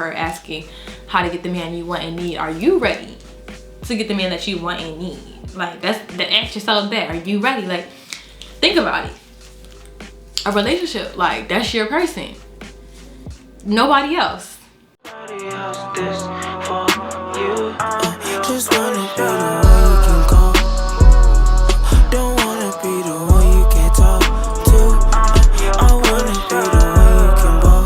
her asking how to get the man you want and need. Are you ready to get the man that you want and need? Like, ask yourself that. Are you ready? Like, think about it. A relationship, like, that's your person. Nobody else. Just wanna be the one you can call. Don't wanna be the one you can talk to. I wanna be the one you can ball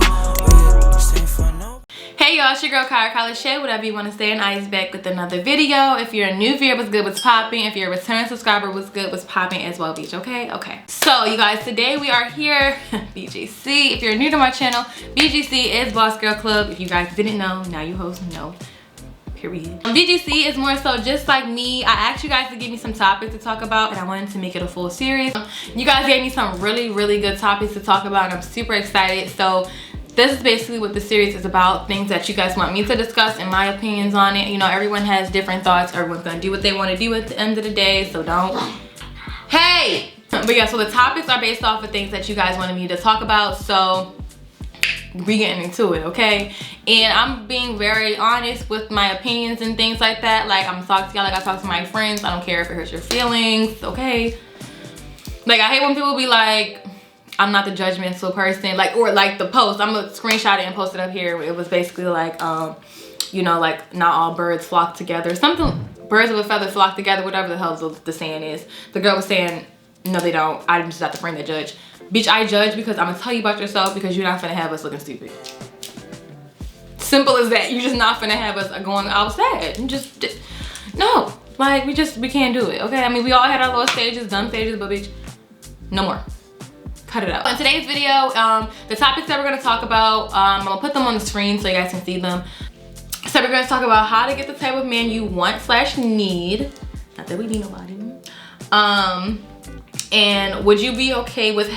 with. Stay for no. Hey y'all, it's your girl Lashaii, whatever you want to say, and I is back with another video. If you're a new viewer, what's good, what's popping? If you're a return subscriber, what's good, what's popping as well, bitch, okay? So you guys, today we are here, BGC. If you're new to my channel, BGC is Boss Girl Club. If you guys didn't know, now you hoes know. Period. BGC is more so just like me. I asked you guys to give me some topics to talk about, and I wanted to make it a full series. You guys gave me some really good topics to talk about, and I'm super excited. So this is basically what the series is about, things that you guys want me to discuss and my opinions on it. You know, everyone has different thoughts. Everyone's gonna do what they want to do at the end of the day, so don't. Hey! But yeah, so the topics are based off of things that you guys wanted me to talk about, so we getting into it, okay? And I'm being very honest with my opinions and things like that. Like, I'm talking to y'all like I talk to my friends. I don't care if it hurts your feelings, okay? Like, I hate when people be like, I'm not the judgmental person, like, or like the post, I'm gonna screenshot it and post it up here. It was basically like, you know, like, not all birds flock together, something, birds of a feather flock together, whatever the hell the saying is. The girl was saying, no they don't, I'm just not the friend that judge. Bitch, I judge because I'm gonna tell you about yourself, because you're not gonna have us looking stupid. Simple as that. You're just not gonna have us going outside. Just no, like, we can't do it, okay? I mean, we all had our little stages, dumb stages, but bitch, no more. Cut it out. In today's video, the topics that we're gonna talk about, I'm gonna put them on the screen so you guys can see them. So we're gonna talk about how to get the type of man you want / need. Not that we need nobody. And would you be okay with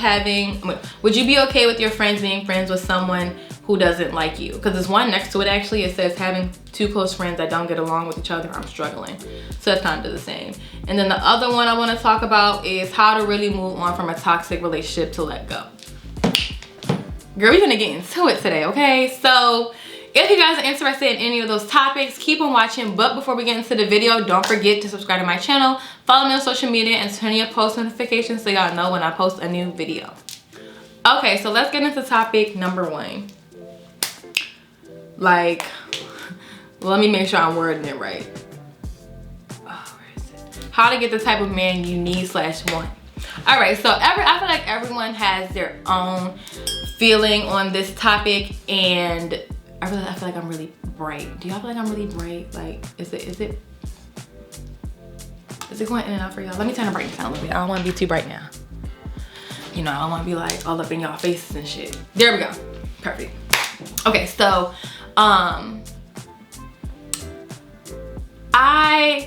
your friends being friends with someone who doesn't like you? Because there's one next to it, actually. It says having 2 close friends that don't get along with each other, I'm struggling. So that's kind of the same. And then the other one I want to talk about is how to really move on from a toxic relationship to let go. Girl, we're gonna get into it today, okay? So if you guys are interested in any of those topics, keep on watching. But before we get into the video, don't forget to subscribe to my channel, follow me on social media, and turn your post notifications so y'all know when I post a new video. Okay, so let's get into topic number 1. Like, let me make sure I'm wording it right. Oh, where is it? How to get the type of man you need / want. All right, so I feel like everyone has their own feeling on this topic, and I feel like I'm really bright. Do y'all feel like I'm really bright? Like, is it going in and out for y'all? Let me turn the brightness down a little bit. I don't want to be too bright now. You know, I don't want to be like all up in y'all faces and shit. There we go. Perfect. Okay, so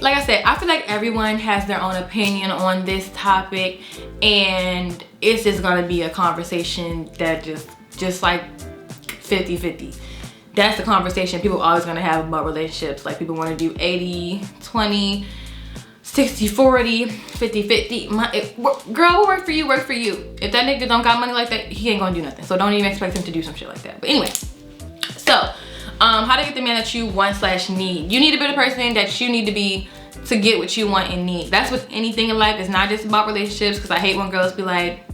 like I said, I feel like everyone has their own opinion on this topic, and it's just gonna be a conversation that just like 50-50. That's the conversation people are always gonna have about relationships. Like, people want to do 80-20, 60-40, 50-50. Girl, what work for you, work for you. If that nigga don't got money like that, he ain't gonna do nothing. So don't even expect him to do some shit like that. But anyway, so how to get the man that you want / need. You need to be the person that you need to be to get what you want and need. That's with anything in life. It's not just about relationships, because I hate when girls be like,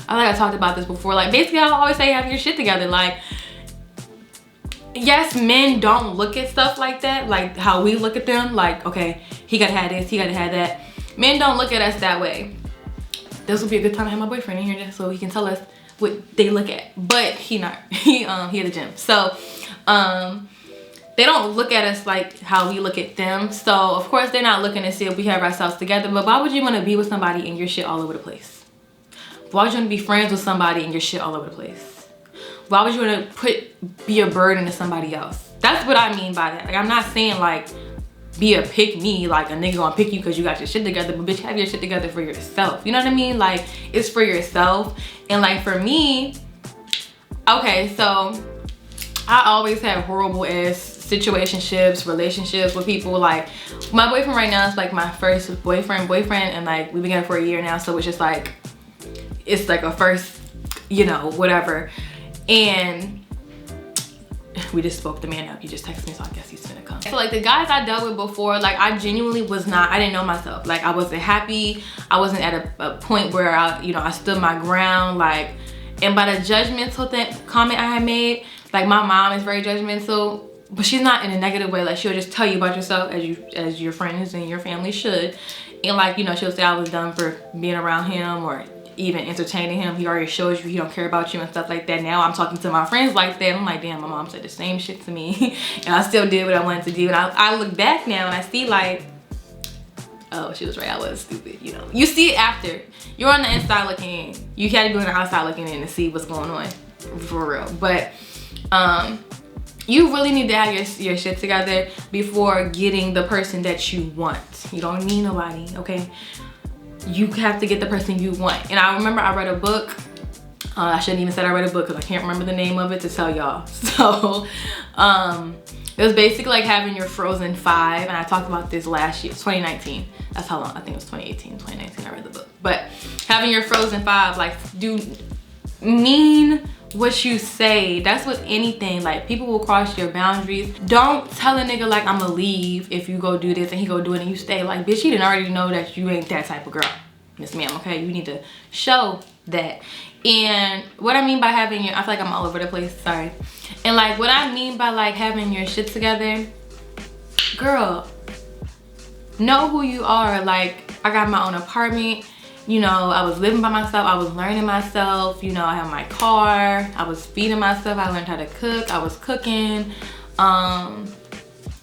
I talked about this before. Like, basically, I always say have your shit together. Like, yes, men don't look at stuff like that, like how we look at them. Like, okay, he gotta have this, he gotta have that. Men don't look at us that way. This would be a good time to have my boyfriend in here so he can tell us what they look at. But he at the gym. So they don't look at us like how we look at them. So of course they're not looking to see if we have ourselves together. But why would you want to be with somebody and your shit all over the place? Why would you want to be friends with somebody and your shit all over the place? Why would you want to be a burden to somebody else? That's what I mean by that. Like, I'm not saying like be a pick me, like a nigga gonna pick you because you got your shit together, but bitch, have your shit together for yourself. You know what I mean? Like, it's for yourself. And like, for me, okay, so I always have horrible ass situationships, relationships with people. Like, my boyfriend right now is like my first boyfriend, and like we've been together for a year now, so it's just like, it's like a first, you know, whatever. And we just spoke the man up. He just texted me, so I guess he's gonna come. So like the guys I dealt with before, like I genuinely was not, I didn't know myself. Like I wasn't happy. I wasn't at a point where I stood my ground. Like, and by the judgmental comment I had made, like my mom is very judgmental, but she's not in a negative way. Like she'll just tell you about yourself as your friends and your family should. And like, you know, she'll say I was dumb for being around him or even entertaining him. He already shows you he don't care about you and stuff like that. Now I'm talking to my friends like that. I'm like, damn, my mom said the same shit to me and I still did what I wanted to do. And I look back now and I see like, oh, she was right, I was stupid, you know. You see it after. You're on the inside looking in. You can't be on the outside looking in to see what's going on, for real. But you really need to have your shit together before getting the person that you want. You don't need nobody, okay? You have to get the person you want. And I remember I read a book. I shouldn't even said I read a book because I can't remember the name of it to tell y'all. So it was basically like having your frozen 5, and I talked about this last year, 2019. That's how long, I think it was 2018, 2019 I read the book. But having your frozen 5, like do mean what you say. That's with anything. Like people will cross your boundaries. Don't tell a nigga like I'ma leave if you go do this and he go do it and you stay. Like bitch, he didn't already know that you ain't that type of girl, Miss Ma'am, okay? You need to show that. And what I mean by having your, I feel like I'm all over the place, sorry. And like what I mean by like having your shit together, girl, know who you are. Like I got my own apartment. You know, I was living by myself. I was learning myself. You know, I have my car. I was feeding myself. I learned how to cook. I was cooking.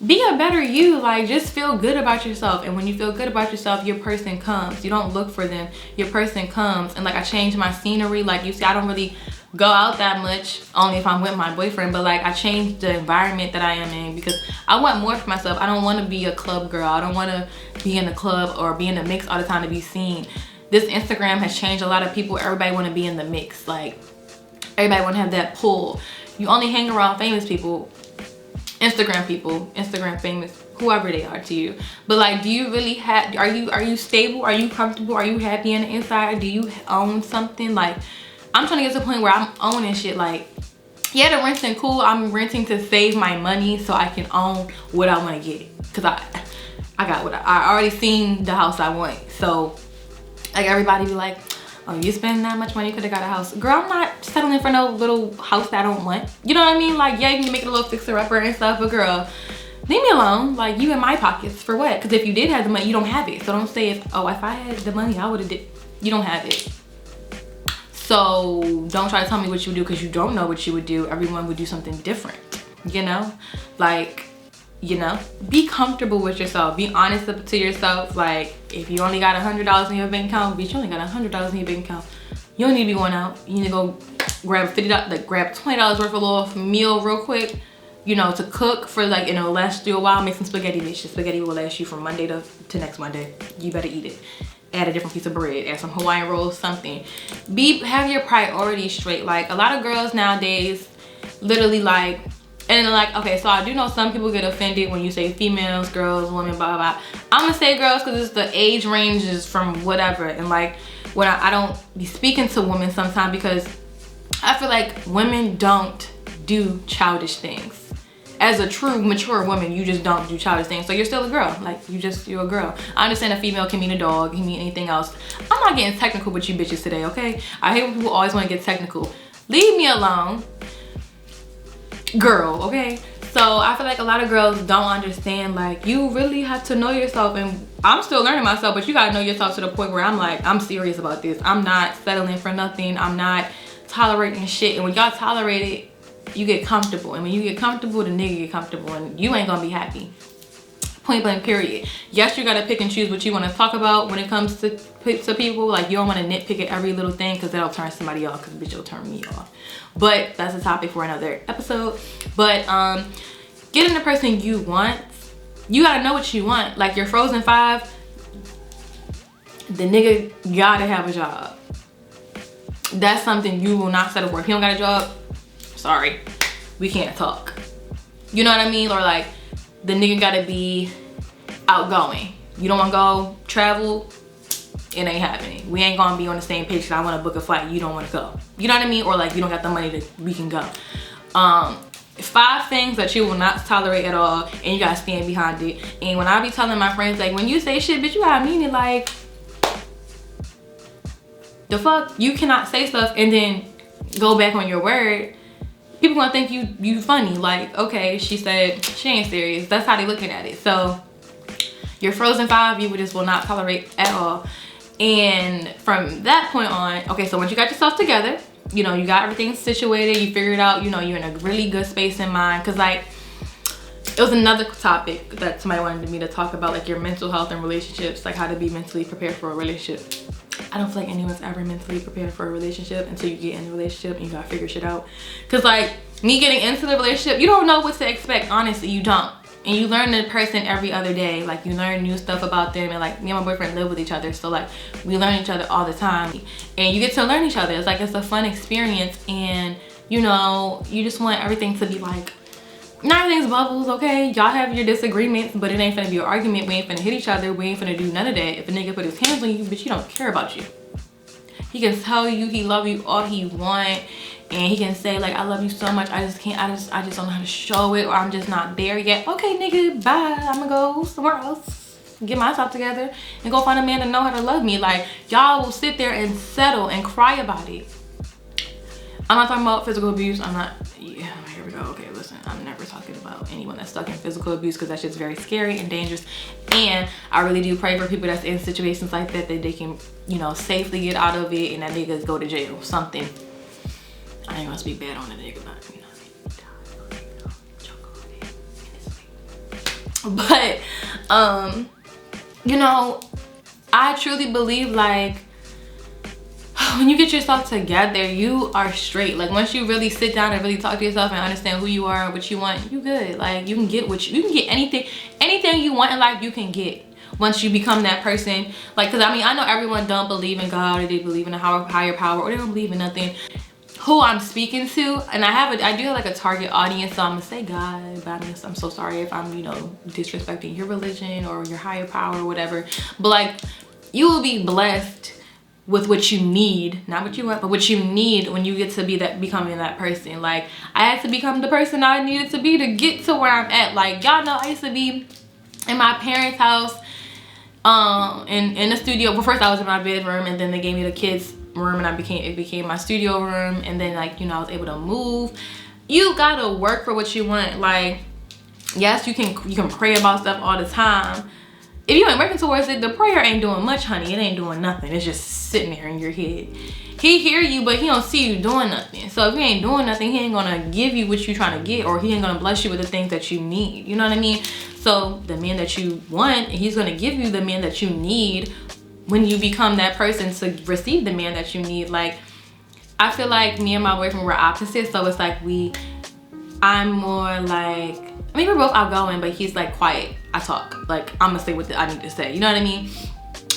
Be a better you. Like, just feel good about yourself. And when you feel good about yourself, your person comes. You don't look for them. Your person comes. And like, I changed my scenery. Like, you see, I don't really go out that much, only if I'm with my boyfriend. But like, I changed the environment that I am in because I want more for myself. I don't want to be a club girl. I don't want to be in a club or be in a mix all the time to be seen. This Instagram has changed a lot of people. Everybody want to be in the mix. Like, everybody want to have that pull. You only hang around famous people, Instagram famous, whoever they are to you. But like, do you really have, are you stable? Are you comfortable? Are you happy on the inside? Do you own something? Like, I'm trying to get to the point where I'm owning shit. Like, yeah, the renting cool. I'm renting to save my money so I can own what I want to get. Cause I got what I already seen the house I want. So like everybody be like, oh, you spend that much money, you could have got a house. Girl, I'm not settling for no little house that I don't want. You know what I mean? Like, yeah, you can make it a little fixer-upper and stuff, but girl, leave me alone. Like, you in my pockets for what? Because if you did have the money, you don't have it. So don't say, if I had the money, I would have did. You don't have it. So don't try to tell me what you would do because you don't know what you would do. Everyone would do something different, you know? Like, you know, be comfortable with yourself. Be honest to yourself. Like, if you only got $100 in your bank account, bitch, you only got $100 in your bank account. You don't need to be going out. You need to go grab $50, like grab $20 worth of a little meal real quick, you know, to cook for like, you know, last you a while. Make some spaghetti, bitch. The spaghetti will last you from Monday to next Monday. You better eat it. Add a different piece of bread, add some Hawaiian rolls, something. Have your priorities straight. Like, a lot of girls nowadays literally like, and like, okay, so I do know some people get offended when you say females, girls, women, blah, blah, blah. I'm gonna say girls because it's the age ranges from whatever. And like, when I don't be speaking to women sometimes because I feel like women don't do childish things. As a true mature woman, you just don't do childish things. So you're still a girl. Like, you're a girl. I understand a female can mean a dog, can mean anything else. I'm not getting technical with you bitches today, okay? I hate when people always want to get technical. Leave me alone, girl, okay? So I feel like a lot of girls don't understand, like, you really have to know yourself. And I'm still learning myself, but you gotta know yourself to the point where I'm like, I'm serious about this. I'm not settling for nothing. I'm not tolerating shit. And when y'all tolerate it, you get comfortable. And when you get comfortable, the nigga get comfortable, and you ain't gonna be happy. Point blank, period. Yes, you gotta pick and choose what you want to talk about when it comes to people. Like, you don't want to nitpick at every little thing because that'll turn somebody off, because bitch, it'll turn me off. But that's a topic for another episode. But getting the person you want, you gotta know what you want. Like, your frozen 5, the nigga gotta have a job. That's something you will not settle for. If he don't got a job, sorry, we can't talk. You know what I mean? Or like, the nigga gotta be outgoing. You don't wanna go travel, it ain't happening. We ain't gonna be on the same page because I wanna book a flight, you don't wanna go. You know what I mean? Or like, you don't got the money we can go. 5 things that you will not tolerate at all, and you gotta stand behind it. And when I be telling my friends, like, when you say shit, bitch, you gotta mean it. Like, the fuck? You cannot say stuff and then go back on your word. People gonna think you funny. Like, okay, she said she ain't serious. That's how they looking at it. So your frozen 5 you just will not tolerate at all. And from that point on, okay, so once you got yourself together, you know, you got everything situated, you figured out, you know, you're in a really good space in mind. Cause like, it was another topic that somebody wanted me to talk about, like your mental health and relationships, like how to be mentally prepared for a relationship. I don't feel like anyone's ever mentally prepared for a relationship until you get in the relationship and you gotta figure shit out. Cause like, me getting into the relationship, you don't know what to expect, honestly, you don't. And you learn the person every other day. Like, you learn new stuff about them, and like, me and my boyfriend live with each other, so like, we learn each other all the time. And you get to learn each other. It's like, it's a fun experience, and you know, you just want everything to be like, not everything's bubbles, okay? Y'all have your disagreements, but it ain't finna be an argument. We ain't finna hit each other. We ain't finna do none of that. If a nigga put his hands on you, bitch, he don't care about you. He can tell you he love you all he want, and he can say like, I love you so much, I just don't know how to show it, or I'm just not there yet. Okay, nigga, bye. I'm gonna go somewhere else, get myself together, and go find a man that know how to love me. Like, y'all will sit there and settle and cry about it. I'm not talking about physical abuse. I'm not, yeah, here we go. Okay, listen, I'm never talking about anyone that's stuck in physical abuse, because that's just very scary and dangerous. And I really do pray for people that's in situations like that, that they can, you know, safely get out of it, and that niggas go to jail, something. I ain't gonna speak bad on the nigga, but you know, but you know, I truly believe like, when you get yourself together, you are straight. Like, once you really sit down and really talk to yourself and understand who you are and what you want, you good. Like, you can get you can get anything you want in life, you can get once you become that person. Like, cause I mean, I know everyone don't believe in God, or they believe in a higher power, or they don't believe in nothing. Who I'm speaking to, and I do have like a target audience, so I'm gonna say God, but I'm so sorry if I'm, you know, disrespecting your religion or your higher power or whatever. But like, you will be blessed with what you need, not what you want, but what you need when you get to be becoming that person. Like, I had to become the person I needed to be to get to where I'm at. Like, y'all know I used to be in my parents' house, in the studio. Well, first I was in my bedroom, and then they gave me the kids' room, and it became my studio room. And then, like, you know, I was able to move. You gotta work for what you want. Like, yes, you can pray about stuff all the time. If you ain't working towards it, the prayer ain't doing much, honey. It ain't doing nothing. It's just sitting there in your head. He hear you, but he don't see you doing nothing. So if you ain't doing nothing, he ain't gonna give you what you trying to get, or he ain't gonna bless you with the things that you need. You know what I mean? So the man that you want, he's gonna give you the man that you need when you become that person to receive the man that you need. Like, I feel like me and my boyfriend were opposites. So it's like I'm more like, I mean, we're both outgoing, but he's like quiet. I talk. Like, I'm gonna say what I need to say. You know what I mean?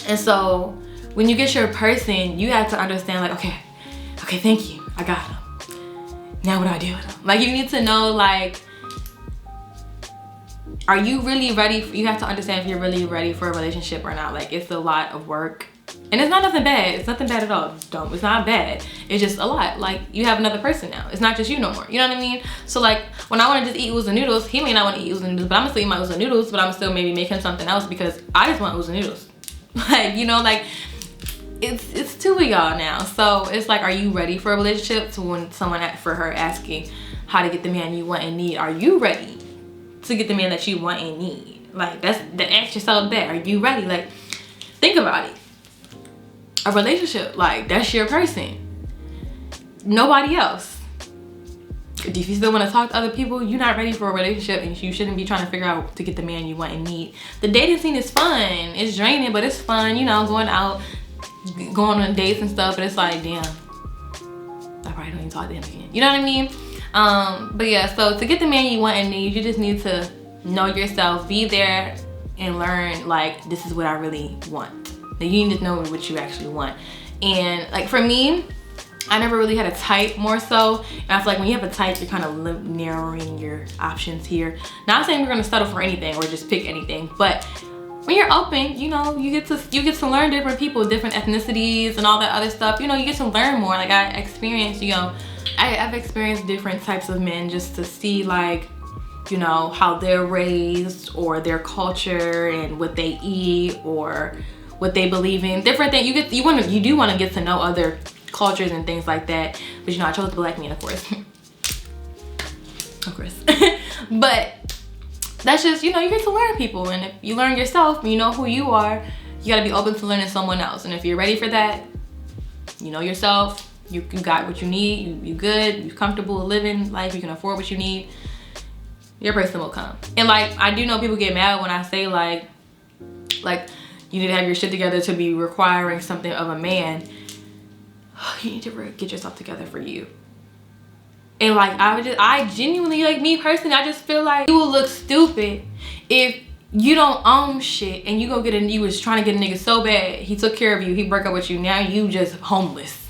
And so when you get your person, you have to understand like, okay, thank you. I got him. Now what do I do with him? Like, you need to know, like, are you really ready? You have to understand if you're really ready for a relationship or not. Like, it's a lot of work. And it's not nothing bad. It's nothing bad at all. It's not bad. It's just a lot. Like, you have another person now. It's not just you no more. You know what I mean? So like, when I want to just eat oodles and noodles, he may not want to eat oodles and noodles, but I'm gonna still eat my oodles and noodles, but I'm gonna still maybe make him something else because I just want oodles and noodles. Like, you know, like, it's two of y'all now. So it's like, are you ready for a relationship? To when for her asking how to get the man you want and need, are you ready to get the man that you want and need? Like, ask yourself that. Are you ready? Like, think about it. A relationship, like, that's your person. Nobody else. If you still want to talk to other people, you're not ready for a relationship, and you shouldn't be trying to figure out to get the man you want and need. The dating scene is fun. It's draining, but it's fun, you know, going out, going on dates and stuff, but it's like, damn, I probably don't even talk to him again. You know what I mean? But yeah, so to get the man you want and need, you just need to know yourself, be there, and learn, like, this is what I really want. Like, you need to know what you actually want. And like, for me, I never really had a type, more so. And I feel like when you have a type, you're kind of narrowing your options here. Not saying we're gonna settle for anything or just pick anything, but when you're open, you know, you get to learn different people, different ethnicities and all that other stuff. You know, you get to learn more. Like, I experienced, you know, I've experienced different types of men just to see, like, you know, how they're raised or their culture and what they eat or what they believe in, different things. You do want to get to know other cultures and things like that, but you know, I chose the black man, of course. Of course. But that's just, you know, you get to learn people, and if you learn yourself, you know who you are, you got to be open to learning someone else. And if you're ready for that, you know yourself, you got what you need, you good, you're comfortable living life, you can afford what you need, your person will come. And like, I do know people get mad when I say like you need to have your shit together to be requiring something of a man. You need to get yourself together for you. And like, I genuinely, like, me personally, I just feel like you will look stupid if you don't own shit and you go get you was trying to get a nigga so bad, he took care of you, he broke up with you, now you just homeless.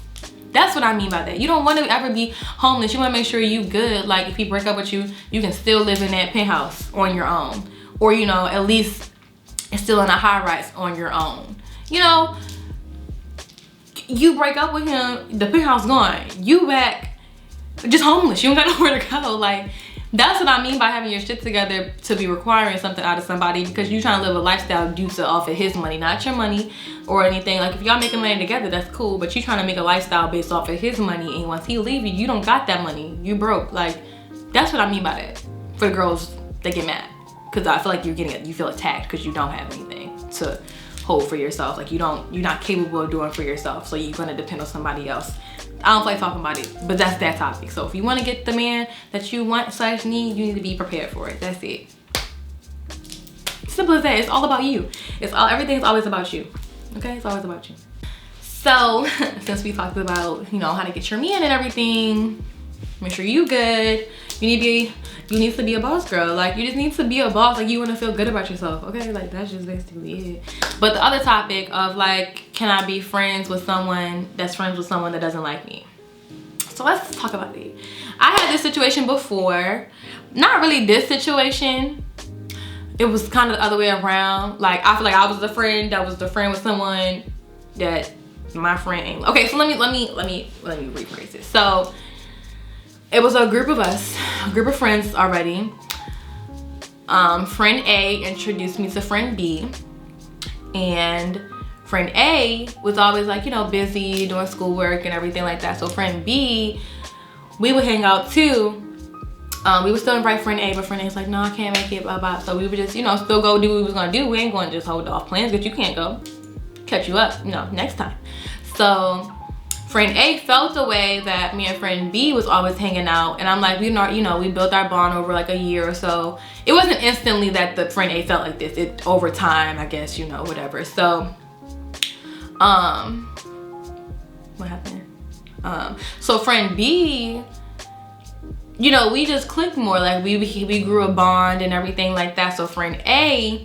That's what I mean by that. You don't want to ever be homeless. You want to make sure you good. Like, if he break up with you, you can still live in that penthouse on your own. Or, you know, at least it's still in a high rise on your own. You know, you break up with him, the penthouse gone. You back just homeless. You don't got nowhere to go. Like, that's what I mean by having your shit together to be requiring something out of somebody, because you're trying to live a lifestyle due to off of his money, not your money or anything. Like, if y'all making money together, that's cool, but you trying to make a lifestyle based off of his money, and once he leave you, you don't got that money. You broke. Like, that's what I mean by that. For the girls, they get mad because I feel like you feel attacked because you don't have anything to hold for yourself. Like, you're not capable of doing for yourself, so you're gonna depend on somebody else. I don't like talking about it, but that's that topic. So if you want to get the man that you want / need, you need to be prepared for it. That's it. Simple as that. It's all about you. Everything's always about you. Okay, it's always about you. So since we talked about, you know, how to get your man and everything, make sure you good. You need to be a boss, girl. Like, you just need to be a boss. Like, you want to feel good about yourself. Okay, like, that's just basically it. But the other topic of, like, can I be friends with someone that's friends with someone that doesn't like me? So let's talk about it. I had this situation before. Not really this situation. It was kind of the other way around. Like, I feel like I was the friend that was the friend with someone that my friend ain't. Okay, so let me rephrase it. So it was a group of us, a group of friends already. Friend A introduced me to friend B, and friend A was always, like, you know, busy doing schoolwork and everything like that. So friend B, we would hang out too. We would still invite friend A, but friend A was like, no, I can't make it, blah, blah. So we would just, you know, still go do what we was gonna do. We ain't gonna just hold off plans because you can't go. Catch you up, you know, next time. So friend A felt the way that me and friend B was always hanging out, and I'm like, we built our bond over like a year or so. It wasn't instantly that the friend A felt like this. It over time, I guess, you know, whatever. So what happened? So friend B, you know, we just clicked more. Like, we grew a bond and everything like that. So friend A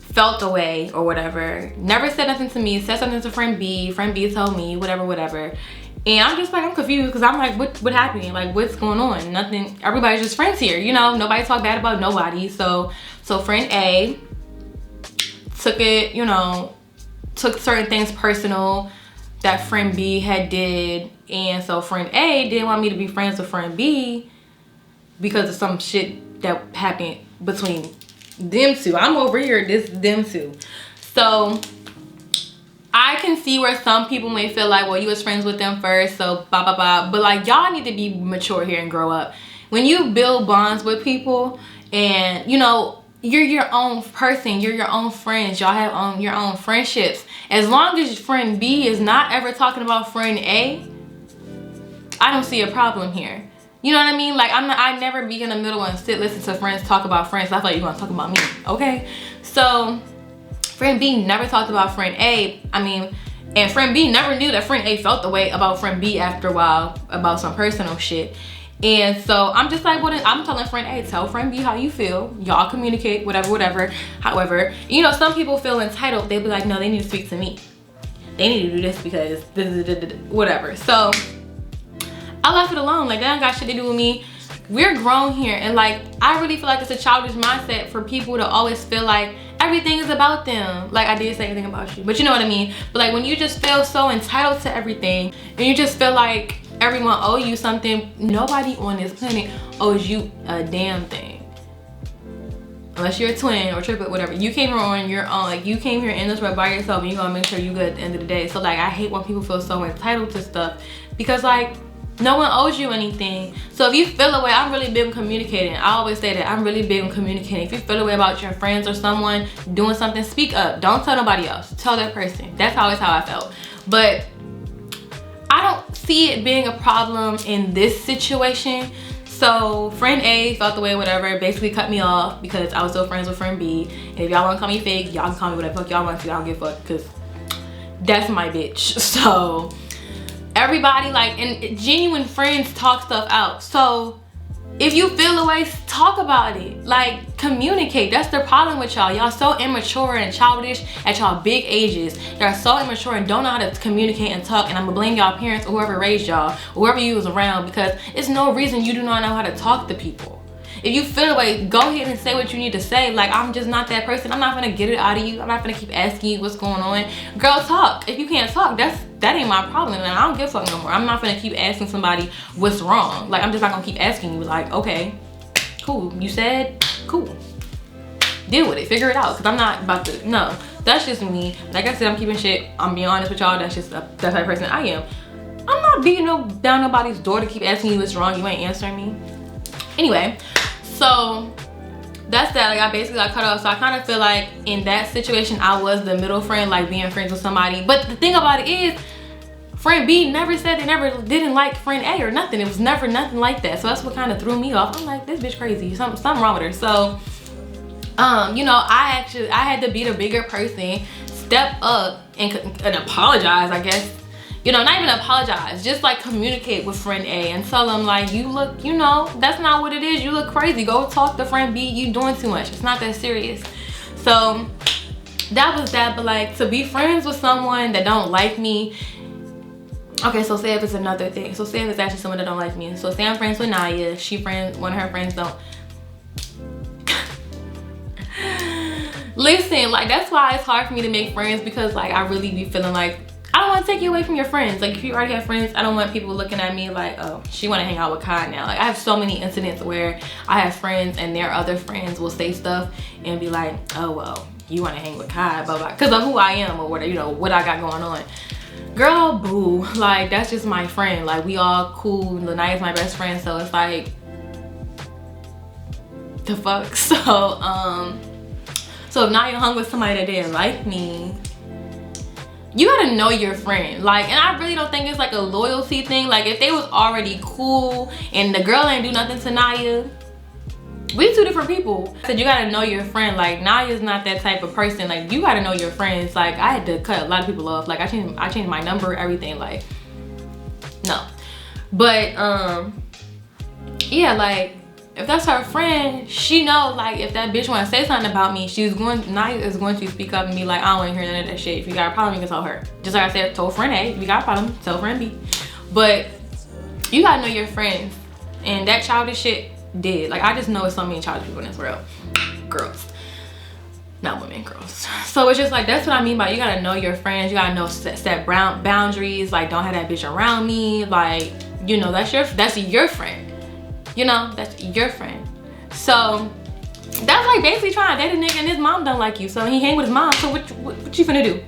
felt the way or whatever, never said nothing to me, said something to friend B told me whatever, and I'm just like, I'm confused because I'm like, what happened? Like, what's going on? Nothing. Everybody's just friends here, you know, nobody talk bad about nobody. So friend A took it, you know, took certain things personal that friend B had did, and so friend A didn't want me to be friends with friend B because of some shit that happened between them two. I'm over here, them two. So I can see where some people may feel like, well, you was friends with them first, so blah, blah, blah. But like, y'all need to be mature here and grow up. When you build bonds with people and, you know, you're your own person, you're your own friends, y'all have your own friendships. As long as friend B is not ever talking about friend A, I don't see a problem here. You know what I mean? Like, I never be in the middle and listen to friends talk about friends. I feel like you're gonna talk about me, okay? So friend B never talked about friend A. And friend B never knew that friend A felt the way about friend B after a while about some personal shit. And so I'm just like, well, I'm telling friend A, tell friend B how you feel. Y'all communicate, whatever. However, you know, some people feel entitled. They'll be like, no, they need to speak to me. They need to do this because whatever. So I left it alone. Like, that ain't got shit to do with me. We're grown here, and like, I really feel like it's a childish mindset for people to always feel like everything is about them. Like, I did say everything about you, but you know what I mean. But like, when you just feel so entitled to everything, and you just feel like everyone owe you something. Nobody on this planet owes you a damn thing. Unless you're a twin or triplet, whatever. You came here on your own. Like, you came here in this world by yourself, and you're gonna make sure you good at the end of the day. So like, I hate when people feel so entitled to stuff, because like, no one owes you anything. So if you feel a way, I'm really big on communicating. I always say that I'm really big on communicating. If you feel a way about your friends or someone doing something, speak up. Don't tell nobody else. Tell that person. That's always how I felt. But I don't see it being a problem in this situation. So friend A felt the way, whatever, basically cut me off because I was still friends with friend B. And if y'all want to call me fake, y'all can call me whatever the fuck y'all want to. I don't give a fuck, because that's my bitch. So everybody, like, and genuine friends talk stuff out. So if you feel a way, talk about it. Like, communicate. That's the problem with y'all. Y'all so immature and childish at y'all big ages. Y'all so immature and don't know how to communicate and talk. And I'm gonna blame y'all parents or whoever raised y'all, or whoever you was around, because it's no reason you do not know how to talk to people. If you feel a way, go ahead and say what you need to say. Like, I'm just not that person. I'm not gonna get it out of you. I'm not gonna keep asking you what's going on. Girl, talk. If you can't talk, that ain't my problem, and I don't give a fuck no more. I'm not gonna keep asking somebody what's wrong. Like, I'm just not gonna keep asking you. Like, okay, cool, you said, cool, deal with it, figure it out, because I'm not about to, no. That's just me. Like I said, I'm keeping shit, I'm being honest with y'all. That's just that type of person I am. I'm not beating down nobody's door to keep asking you what's wrong. You ain't answering me. Anyway, so that's that. Like, I basically got cut off. So I kind of feel like in that situation, I was the middle friend, like being friends with somebody. But the thing about it is, friend B never said they never didn't like friend A or nothing. It was never nothing like that. So that's what kind of threw me off. I'm like, this bitch crazy. Something wrong with her. So, you know, I had to be the bigger person, step up and apologize, I guess. You know, not even apologize, just like communicate with friend A and tell them, like, you look, you know, that's not what it is. You look crazy. Go talk to friend B. You doing too much. It's not that serious. So that was that. But like, to be friends with someone that don't like me. Okay, so say if it's another thing. So say if it's actually someone that don't like me. So say I'm friends with Naya. One of her friends don't. Listen, like, that's why it's hard for me to make friends, because like, I really be feeling like, I don't want to take you away from your friends. Like, if you already have friends, I don't want people looking at me like, oh, she want to hang out with Kai now. Like, I have so many incidents where I have friends and their other friends will say stuff and be like, oh, well, you want to hang with Kai, blah, blah, because of who I am or whatever, you know, what I got going on. Girl, boo. Like, that's just my friend. Like, we all cool. Lanaya's my best friend, so it's like, the fuck? So if Naya hung with somebody that didn't like me, you gotta know your friend. Like, and I really don't think it's like a loyalty thing. Like, if they was already cool and the girl ain't do nothing to Naya, we two different people. So you gotta know your friend. Like, Naya's not that type of person. Like, you gotta know your friends. Like, I had to cut a lot of people off. Like, I changed my number, everything. Like, no. But yeah, like, if that's her friend, she knows, like, if that bitch want to say something about me, Naya is going to speak up and be like, I don't want to hear none of that shit. If you got a problem, you can tell her. Just like I said, told friend A, if you got a problem, tell friend B. But you gotta know your friends. And that childish shit did. Like, I just know it's so many childish people in this world. Girls. Not women, girls. So it's just like, that's what I mean by you gotta know your friends. You gotta know set boundaries. Like, don't have that bitch around me. Like, you know, that's your friend. You know, that's your friend. So that's like basically trying to date a nigga and his mom don't like you. So he hang with his mom. So what you finna do?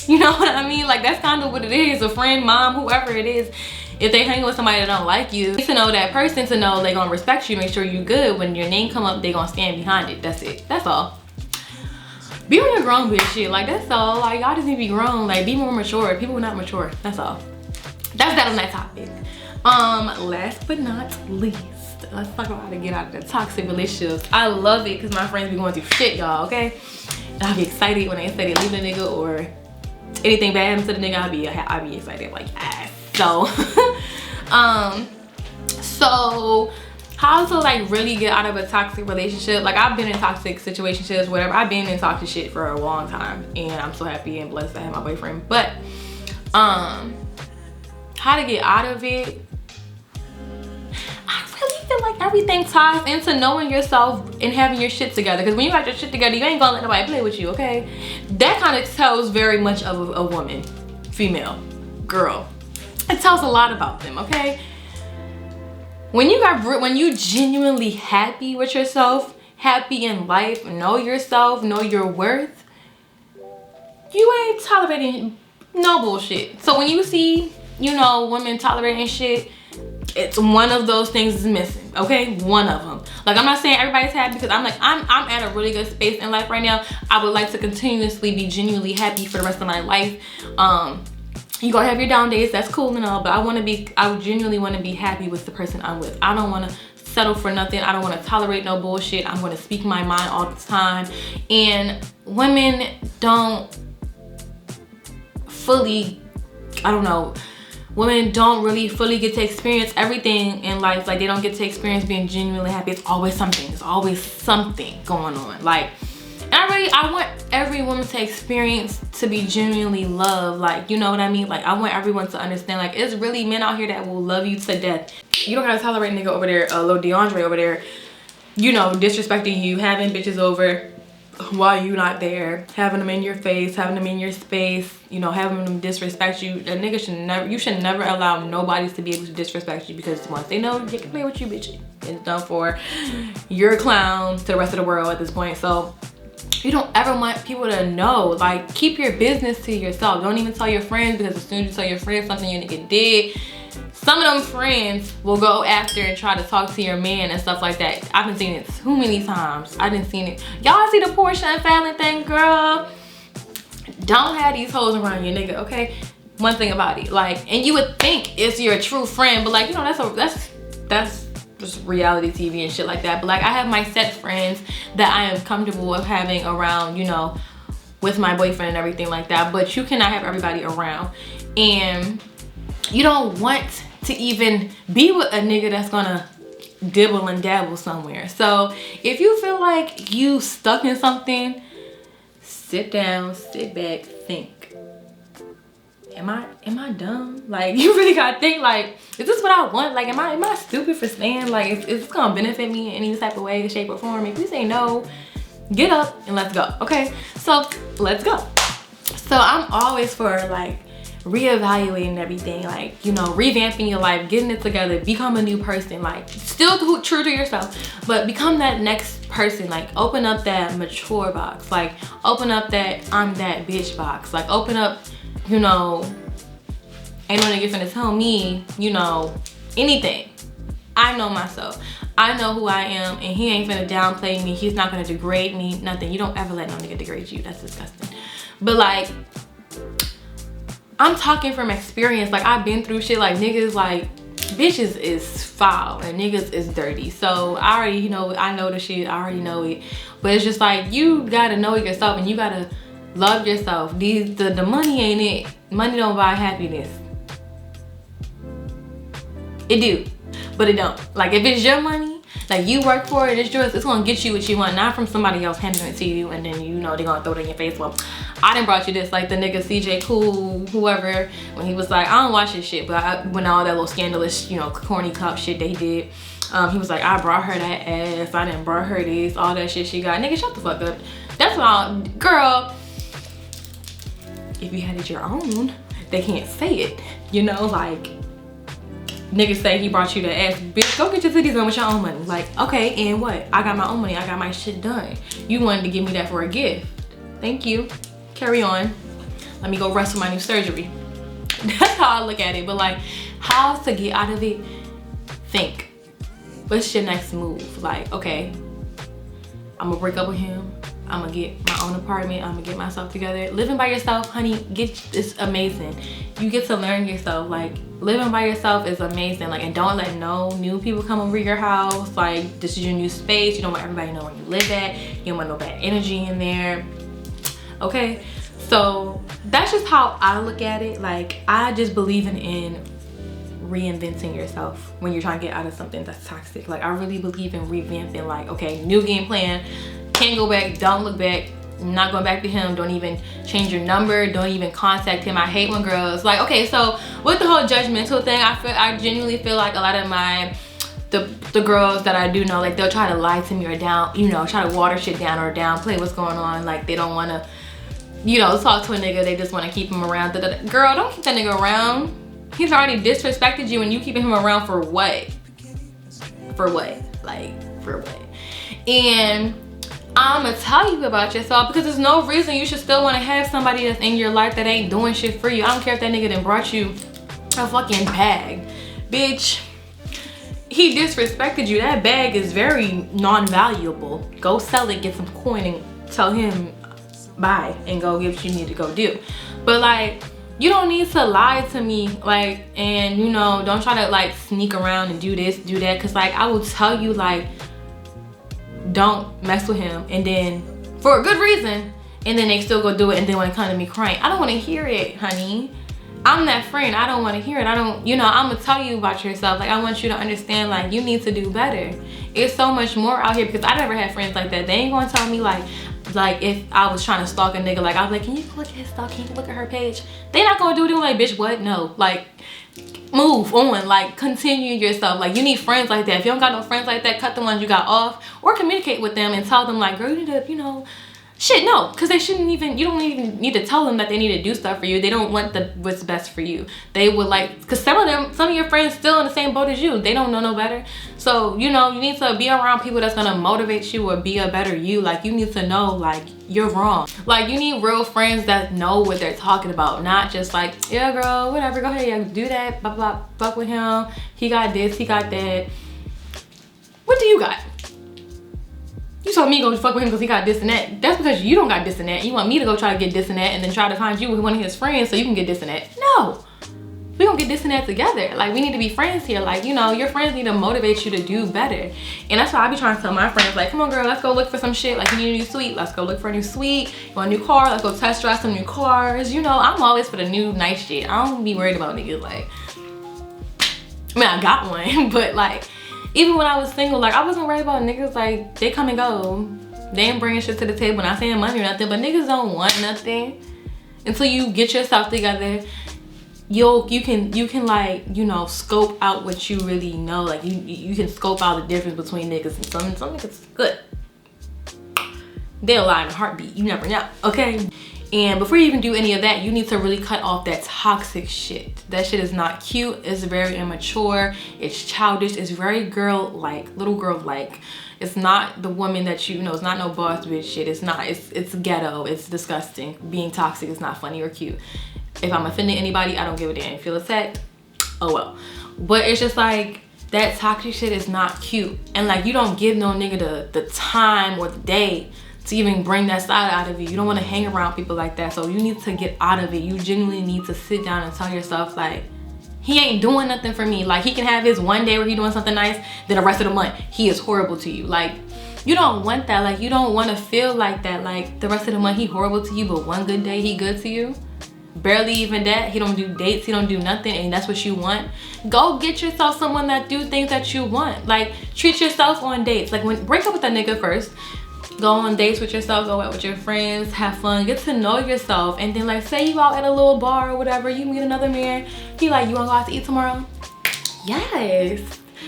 You know what I mean? Like, that's kind of what it is. A friend, mom, whoever it is. If they hang with somebody that don't like you, to know that person, to know they gonna respect you, make sure you good. When your name come up, they gonna stand behind it. That's it. That's all. Be on your grown bitch shit. Like, that's all. Like, y'all just need to be grown. Like, be more mature. People are not mature. That's all. That's that on that topic. Last but not least, let's talk about how to get out of the toxic relationships. I love it because my friends be going through shit, y'all, okay? And I'll be excited when they say they leave the nigga or anything bad happens to the nigga. I'll be excited, like, yes. So, so how to like really get out of a toxic relationship. Like, I've been in toxic situationships, whatever. I've been in toxic shit for a long time, and I'm so happy and blessed to have my boyfriend. But how to get out of it, I really feel like everything ties into knowing yourself and having your shit together. Because when you got your shit together, you ain't gonna let nobody play with you, okay? That kind of tells very much of a woman, female, girl. It tells a lot about them, okay? When you genuinely happy with yourself, happy in life, know yourself, know your worth, you ain't tolerating no bullshit. So when you see, you know, women tolerating shit, it's one of those things is missing, okay? One of them. Like, I'm not saying everybody's happy, because I'm at a really good space in life right now. I would like to continuously be genuinely happy for the rest of my life. You gonna have your down days, that's cool and all, but I genuinely want to be happy with the person I'm with. I don't want to settle for nothing. I don't want to tolerate no bullshit. I'm going to speak my mind all the time. And women don't fully, I don't know, women don't really fully get to experience everything in life. Like, they don't get to experience being genuinely happy. It's always something. It's always something going on. Like, I want every woman to experience to be genuinely loved. Like, you know what I mean? Like, I want everyone to understand, like, it's really men out here that will love you to death. You don't gotta tolerate a nigga over there, little DeAndre over there, you know, disrespecting you, having bitches over while you not there, having them in your face, having them in your space, you know, having them disrespect you. A nigga you should never allow nobody to be able to disrespect you, because once they know they can play with you, bitch, it's done for. You're a clown to the rest of the world at this point. So you don't ever want people to know. Like, keep your business to yourself. Don't even tell your friends, because as soon as you tell your friends something your nigga did, some of them friends will go after and try to talk to your man and stuff like that. I've been seeing it too many times. I done seen it. Y'all see the Portia and Fallon thing, girl? Don't have these hoes around your nigga, okay? One thing about it, like, and you would think it's your true friend, but like, you know, that's just reality TV and shit like that. But like, I have my set friends that I am comfortable with having around, you know, with my boyfriend and everything like that. But you cannot have everybody around, and you don't want to even be with a nigga that's gonna dibble and dabble somewhere. So if you feel like you stuck in something, sit down, sit back, think. Am I dumb? Like, you really gotta think, like, is this what I want? Like, am I stupid for staying? Like, is this gonna benefit me in any type of way, shape, or form? If you say no, get up and let's go, okay? So let's go. So I'm always for, like, reevaluating everything, like, you know, revamping your life, getting it together, become a new person. Like, still true to yourself, but become that next person. Like, open up that mature box, like, open up that I'm that bitch box, like, open up, you know, ain't no nigga finna tell me, you know, anything. I know myself. I know who I am, and he ain't finna downplay me. He's not gonna degrade me, nothing. You don't ever let no nigga degrade you. That's disgusting. But like, I'm talking from experience. Like, I've been through shit. Like, niggas, like, bitches is foul and niggas is dirty. So I already, you know, I know the shit. I already know it. But it's just like, you gotta know yourself, and you gotta love yourself. The money ain't it. Money don't buy happiness. It do, but it don't. Like, if it's your money, like, you work for it, it's yours, it's gonna get you what you want, not from somebody else handing it to you, and then, you know, they're gonna throw it in your face. Well, I done brought you this. Like the nigga CJ Cool, whoever, when he was like, I don't watch this shit, but when all that little scandalous, you know, corny cop shit that he did, he was like, I brought her that ass, I didn't brought her this, all that shit she got. Nigga, shut the fuck up. That's all. Girl, if you had it your own, they can't say it, you know? Like, niggas say he brought you the ass, bitch, go get your titties done with your own money. Like, okay, and what? I got my own money, I got my shit done. You wanted to give me that for a gift. Thank you. Carry on. Let me go rest with my new surgery. That's how I look at it. But like, how to get out of it, think. What's your next move? Like, okay, I'm gonna break up with him. I'm gonna get my own apartment. I'm gonna get myself together. Living by yourself, honey, it's amazing. You get to learn yourself. Like, living by yourself is amazing. Like, and don't let no new people come over your house. Like, this is your new space. You don't want everybody to know where you live at. You don't want no bad energy in there. Okay, so that's just how I look at it. Like, I just believe in reinventing yourself when you're trying to get out of something that's toxic. Like, I really believe in revamping. Like, okay, new game plan. Can't go back, don't look back. I'm not going back to him. Don't even change your number. Don't even contact him. I hate when girls, like, okay, so with the whole judgmental thing, I genuinely feel like a lot of the girls that I do know, like, they'll try to lie to me or down, you know, try to water shit down or downplay what's going on. Like, they don't want to, you know, talk to a nigga. They just want to keep him around. Girl, don't keep that nigga around. He's already disrespected you and you keeping him around for what? For what? Like, for what? And I'm gonna tell you about yourself because there's no reason you should still want to have somebody that's in your life that ain't doing shit for you. I don't care if that nigga done brought you a fucking bag. Bitch, he disrespected you. That bag is very non-valuable. Go sell it, get some coin, and tell him bye and go get what you need to go do. But like, you don't need to lie to me, like, and you know, don't try to like sneak around and do this, do that, because like I will tell you, like, don't mess with him, and then for a good reason, and then they still go do it, and then want to come to me crying. I don't want to hear it, honey. I'm that friend. I don't want to hear it. I don't, you know, I'm gonna tell you about yourself. Like, I want you to understand, like, you need to do better. It's so much more out here, because I never had friends like that. They ain't gonna tell me like if I was trying to stalk a nigga, like I was like, can you look at his stuff? Can you look at her page? They not gonna do it. Like, bitch, what? No, like, move on, like, continue yourself. Like, you need friends like that. If you don't got no friends like that, cut the ones you got off, or communicate with them and tell them, like, girl, you need to, you know, shit, no, because they shouldn't even, you don't even need to tell them that they need to do stuff for you. They don't want what's best for you. They would like, because some of your friends still in the same boat as you. They don't know no better. So, you know, you need to be around people that's gonna motivate you or be a better you. Like, you need to know, like, you're wrong. Like, you need real friends that know what they're talking about, not just like, yeah, girl, whatever, go ahead, yeah, do that, blah, blah, fuck with him. He got this, he got that. What do you got? You told me to go fuck with him because he got this and that. That's because you don't got this and that. You want me to go try to get this and that and then try to find you with one of his friends so you can get this and that. No. We gonna get this and that together. Like, we need to be friends here. Like, you know, your friends need to motivate you to do better. And that's why I be trying to tell my friends, like, come on, girl, let's go look for some shit. Like, you need a new suite. Let's go look for a new suite. You want a new car? Let's go test drive some new cars. You know, I'm always for the new nice shit. I don't be worried about niggas. Like, I mean, I got one, but like, even when I was single, like, I wasn't worried about niggas. Like, they come and go. They ain't bringing shit to the table, not saying money or nothing, but niggas don't want nothing until you get yourself together. You can like, you know, scope out what you really know. Like, you can scope out the difference between niggas, and some niggas good. They'll lie in a heartbeat. You never know, okay? And before you even do any of that, you need to really cut off that toxic shit. That shit is not cute. It's very immature. It's childish. It's very girl-like, little girl-like. It's not the woman that you know. It's not no boss bitch shit. It's not. It's ghetto. It's disgusting. Being toxic is not funny or cute. If I'm offending anybody, I don't give a damn. Feel attacked? Oh well. But it's just like, that toxic shit is not cute. And like, you don't give no nigga the time or the day to even bring that side out of you. You don't want to hang around people like that. So you need to get out of it. You genuinely need to sit down and tell yourself, like, he ain't doing nothing for me. Like, he can have his one day where he doing something nice, then the rest of the month he is horrible to you. Like, you don't want that. Like, you don't want to feel like that. Like, the rest of the month he horrible to you, but one good day he good to you. Barely even that. He don't do dates, he don't do nothing, and that's what you want. Go get yourself someone that do things that you want. Like, treat yourself on dates. Like, when break up with that nigga first, go on dates with yourself, go out with your friends, have fun, get to know yourself. And then, like, say you out at a little bar or whatever, you meet another man, he like, you wanna go out to eat tomorrow? Yes.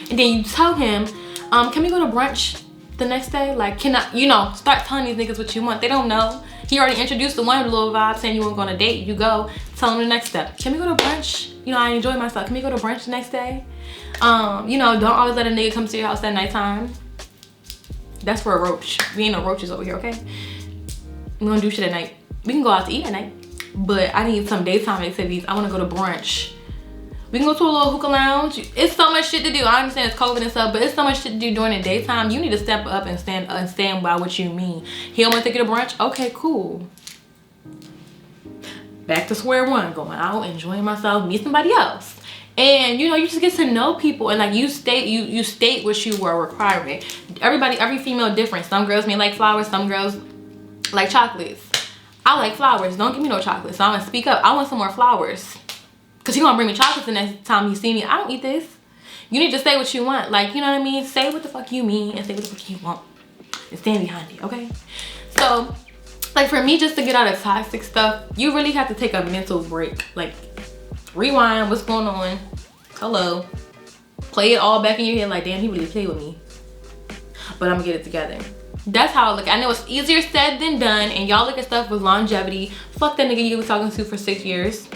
And then you tell him, can we go to brunch the next day? Like, can I, you know, start telling these niggas what you want. They don't know. He already introduced the one little vibe saying you want to go on a date. You go, tell him the next step. Can we go to brunch? You know, I enjoy myself. Can we go to brunch the next day? You know, don't always let a nigga come to your house at nighttime. That's for a roach. We ain't no roaches over here, okay? We gonna do shit at night. We can go out to eat at night, but I need some daytime activities. I wanna go to brunch. We can go to a little hookah lounge. It's so much shit to do. I understand it's COVID and stuff, but it's so much shit to do during the daytime. You need to step up and stand by what you mean. He don't want to take you to brunch? Okay, cool. Back to square one. Going out, enjoying myself, meet somebody else. And you know, you just get to know people, and like, you state what you were requiring. Every female different. Some girls may like flowers, some girls like chocolates. I like flowers. Don't give me no chocolates. So I'm gonna speak up. I want some more flowers. Cause he gonna bring me chocolates the next time you see me. I don't eat this. You need to say what you want. Like, you know what I mean? Say what the fuck you mean and say what the fuck you want. And stand behind it, okay? So, like, for me, just to get out of toxic stuff, you really have to take a mental break. Like, rewind, what's going on? Hello. Play it all back in your head like, damn, he really played with me. But I'm gonna get it together. That's how I look. I know it's easier said than done, and y'all look at stuff with longevity. Fuck that nigga you was talking to for 6 years.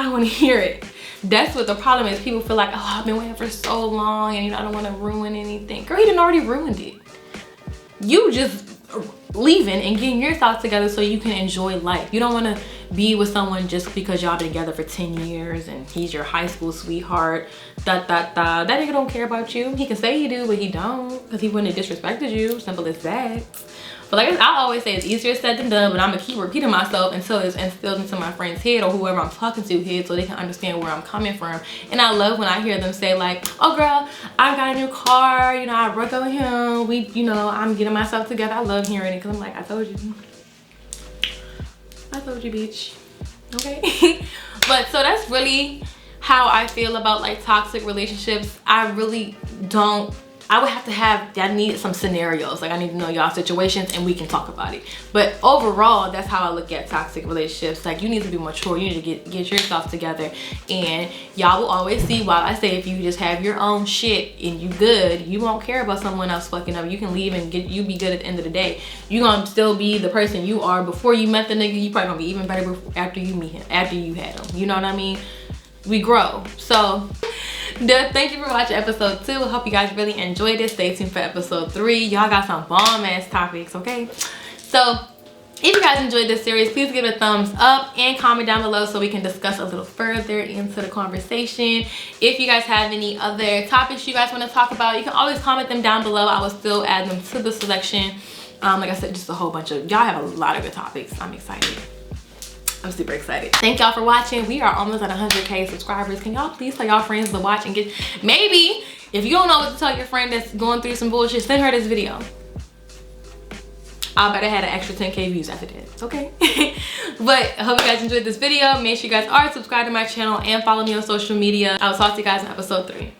I don't want to hear it. That's what the problem is. People feel like, oh, I've been waiting for so long and I don't want to ruin anything. Girl, you done already ruined it. You just leaving and getting your thoughts together so you can enjoy life. You don't want to be with someone just because y'all been together for 10 years and he's your high school sweetheart. That nigga don't care about you. He can say he do, but he don't, because he wouldn't have disrespected you. Simple as that. But like I always say, it's easier said than done, but I'm gonna keep repeating myself until it's instilled into my friend's head or whoever I'm talking to head, so they can understand where I'm coming from. And I love when I hear them say like, oh girl, I got a new car, you know, I broke up with him, we, you know, I'm getting myself together. I love hearing it, because I'm like, I told you, bitch. Okay. But so that's really how I feel about like toxic relationships. I really don't, I would have to have, I need some scenarios. Like I need to know y'all situations and we can talk about it. But overall, that's how I look at toxic relationships. Like you need to be mature. You need to get yourself together. And y'all will always see why I say if you just have your own shit and you good, you won't care about someone else fucking up. You can leave and you be good at the end of the day. You gonna still be the person you are before you met the nigga. You probably gonna be even better after you meet him, after you had him. You know what I mean? We grow. So thank you for watching episode 2. I hope you guys really enjoyed it. Stay tuned for episode 3. Y'all got some bomb ass topics, okay? So if you guys enjoyed this series, please give it a thumbs up and comment down below so we can discuss a little further into the conversation. If you guys have any other topics you guys want to talk about, you can always comment them down below. I will still add them to the selection. Like I said, just a whole bunch of, y'all have a lot of good topics. I'm excited. I'm super excited. Thank y'all for watching. We are almost at 100K subscribers. Can y'all please tell y'all friends to watch and get, maybe if you don't know what to tell your friend that's going through some bullshit, send her this video. I bet I had an extra 10K views after that, okay? But I hope you guys enjoyed this video. Make sure you guys are subscribed to my channel and follow me on social media. I will talk to you guys in episode 3.